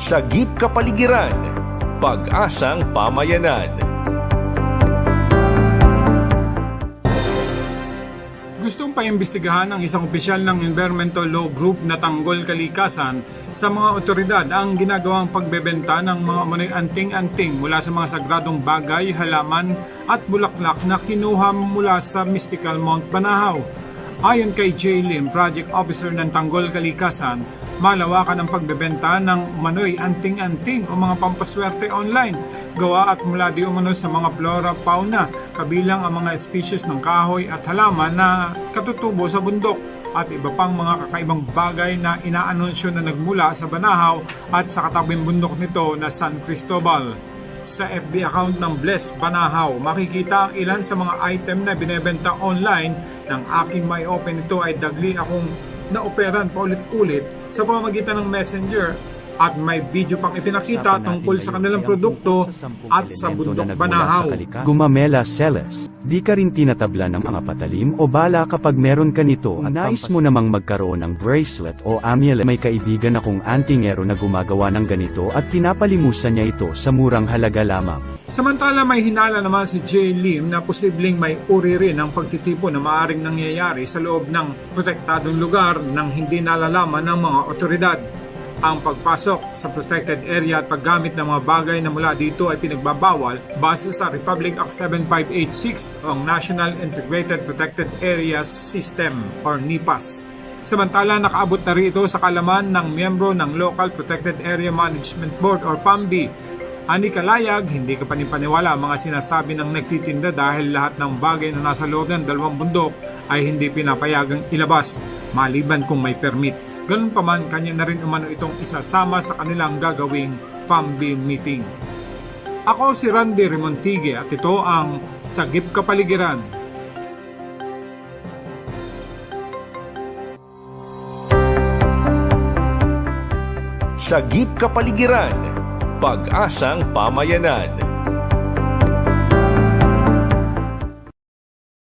Sagip Kapaligiran, Pag-asang Pamayanan. Gustong paimbestigahan ng isang opisyal ng Environmental Law Group na Tanggol Kalikasan sa mga otoridad ang ginagawang pagbebenta ng mga umano'y anting-anting mula sa mga sagradong bagay, halaman at bulaklak na kinuha mula sa Mystical Mount Banahaw. Ayon kay J. Lim, Project Officer ng Tanggol Kalikasan, malawakan ang pagbebenta ng umano'y anting-anting o mga pampaswerte online, gawa at mula di umano sa mga flora, fauna, kabilang ang mga species ng kahoy at halaman na katutubo sa bundok at iba pang mga kakaibang bagay na inaanunsyo na nagmula sa Banahaw at sa katabing bundok nito na San Cristobal. Sa FB account ng Bless Banahaw, makikita ang ilan sa mga item na binebenta online. Nang aking may open ito ay dagli akong naoperan paulit-ulit sa pamamagitan ng messenger at may video pang ipinakita tungkol sa kanilang produkto at sa bundok Banahaw. Gumamela Celes, di ka rin tinatabla ng mga patalim o bala kapag meron ka nito at nais mo namang magkaroon ng bracelet o amulet. May kaibigan akong antingero na gumagawa ng ganito at pinapalimusan niya ito sa murang halaga lamang. Samantala may hinala naman si J. Lim na posibleng may uri rin ang pagtitipo na maaaring nangyayari sa loob ng protektadong lugar nang hindi nalalaman ng mga otoridad. Ang pagpasok sa protected area at paggamit ng mga bagay na mula dito ay pinagbabawal base sa Republic Act 7586 o ang National Integrated Protected Areas System or NIPAS. Samantala nakaabot na rin ito sa kalaman ng miyembro ng Local Protected Area Management Board or PAMB. Ani kalayag, hindi ka panipaniwala ang mga sinasabi ng nagtitinda dahil lahat ng bagay na nasa loob ng dalawang bundok ay hindi pinapayagang ilabas, maliban kung may permit. Ganun pa man, kanya na rin umano itong isasama sa kanilang gagawing PAMB meeting. Ako si Randy Remontigue at ito ang Sagip Kapaligiran. Sagip Kapaligiran, Pag-asang Pamayanan.